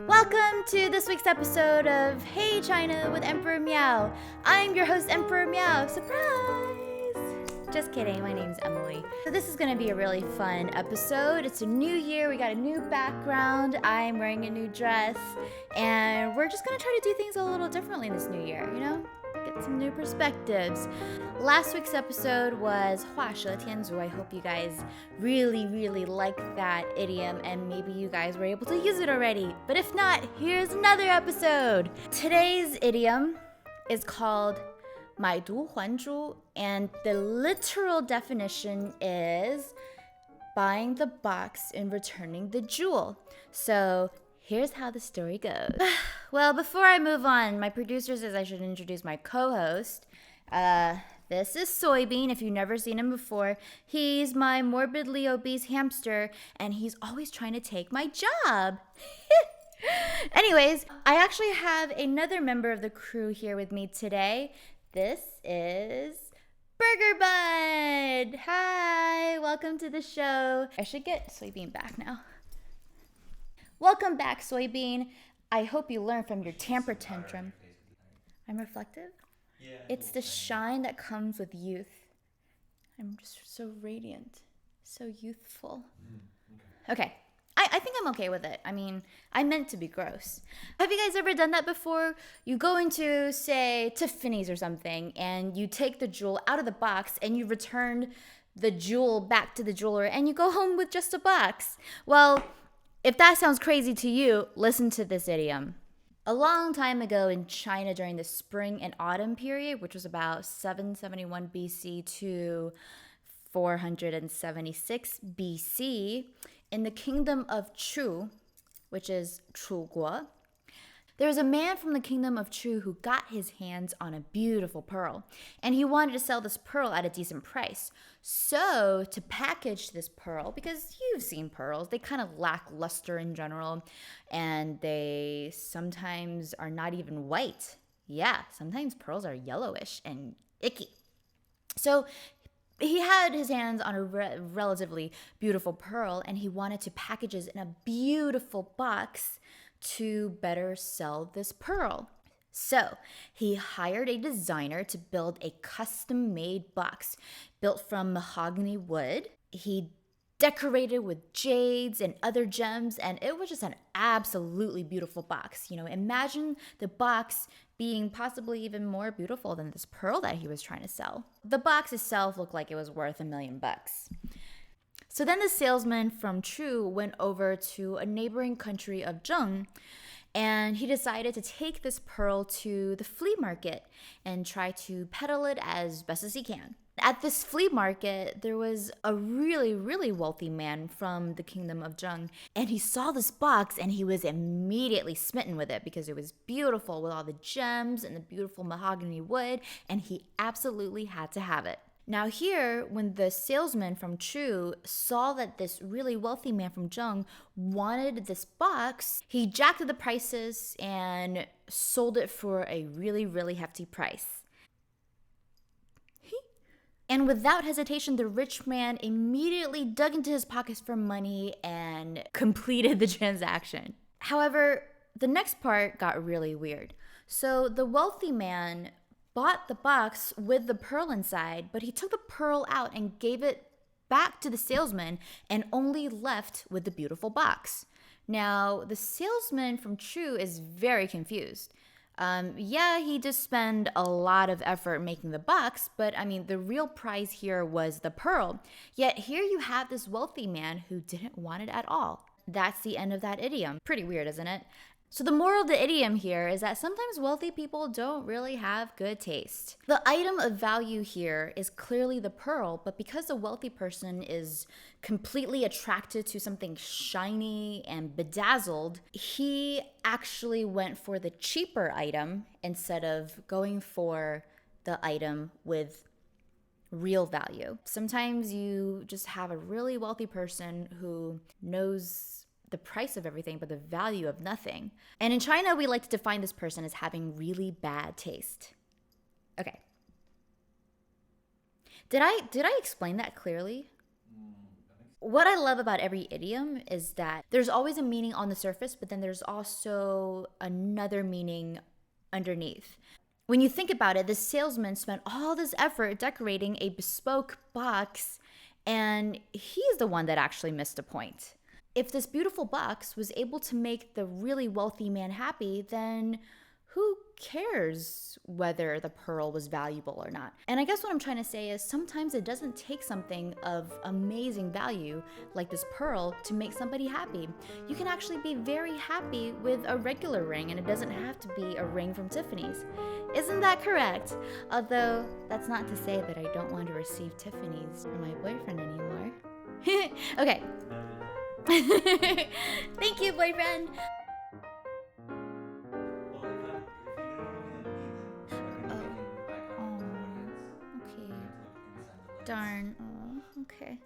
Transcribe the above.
Welcome to this week's episode of Hey China with Emperor Meow. I'm your host, Emperor Meow. Surprise! Just kidding, my name's Emily. So this is gonna be a really fun episode. It's a new year, we got a new background, I'm wearing a new dress, and we're just gonna try to do things a little differently this new year, you know? Get some new perspectives. Last week's episode was 画蛇添足. I hope you guys really like that idiom and maybe you guys were able to use it already. But if not, here's another episode. Today's idiom is called 买椟还珠, and the literal definition is buying the box and returning the jewel. So here's how the story goes. Well, before I move on, my producer says I should introduce my co-host. This is Soybean, if you've never seen him before. He's my morbidly obese hamster, and he's always trying to take my job. Anyways, I actually have another member of the crew here with me today. This is Burger Bud. Hi, welcome to the show. I should get Soybean back now. Welcome back, Soybean. I hope you learned from your temper tantrum. I'm reflective? Yeah. It's the shine that comes with youth. I'm just so radiant, so youthful. Okay, I think I'm okay with it. I mean, I meant to be gross. Have you guys ever done that before? You go into, say, Tiffany's or something, and you take the jewel out of the box and you return the jewel back to the jeweler and you go home with just a box. Well, if that sounds crazy to you, listen to this idiom. A long time ago in China during the spring and autumn period, which was about 771 BC to 476 BC, in the kingdom of Chu, which is Chuguo, there was a man from the kingdom of Chu who got his hands on a beautiful pearl, and he wanted to sell this pearl at a decent price. So to package this pearl, because you've seen pearls, they kind of lack luster in general, and they sometimes are not even white. Yeah, sometimes pearls are yellowish and icky. So he had his hands on a relatively beautiful pearl, and he wanted to package it in a beautiful box to better sell this pearl. So he hired a designer to build a custom-made box built from mahogany wood. He decorated with jades and other gems, and it was just an absolutely beautiful box. You know, imagine the box being possibly even more beautiful than this pearl that he was trying to sell. The box itself looked like it was worth $1 million. So then the salesman from Chu went over to a neighboring country of Zheng, and he decided to take this pearl to the flea market and try to peddle it as best as he can. At this flea market, there was a really wealthy man from the kingdom of Zheng, and he saw this box and he was immediately smitten with it because it was beautiful with all the gems and the beautiful mahogany wood, and he absolutely had to have it. Now here, when the salesman from Chu saw that this really wealthy man from Zheng wanted this box, he jacked up the prices and sold it for a really hefty price. And without hesitation, the rich man immediately dug into his pockets for money and completed the transaction. However, the next part got really weird. So the wealthy man bought the box with the pearl inside, but he took the pearl out and gave it back to the salesman and only left with the beautiful box. Now, the salesman from Chu is very confused. Yeah, he did spend a lot of effort making the box, but I mean, the real prize here was the pearl. Yet here you have this wealthy man who didn't want it at all. That's the end of that idiom. Pretty weird, isn't it? So the moral of the idiom here is that sometimes wealthy people don't really have good taste. The item of value here is clearly the pearl, but because the wealthy person is completely attracted to something shiny and bedazzled, he actually went for the cheaper item instead of going for the item with real value. Sometimes you just have a really wealthy person who knows the price of everything, but the value of nothing. And in China, we like to define this person as having really bad taste. Okay. Did I explain that clearly? What I love about every idiom is that there's always a meaning on the surface, but then there's also another meaning underneath. When you think about it, this salesman spent all this effort decorating a bespoke box, and he's the one that actually missed a point. If this beautiful box was able to make the really wealthy man happy, then who cares whether the pearl was valuable or not? And I guess what I'm trying to say is sometimes it doesn't take something of amazing value like this pearl to make somebody happy. You can actually be very happy with a regular ring, and it doesn't have to be a ring from Tiffany's. Isn't that correct? Although that's not to say that I don't want to receive Tiffany's from my boyfriend anymore. Okay. Thank you, boyfriend. Okay. Darn. Oh, okay.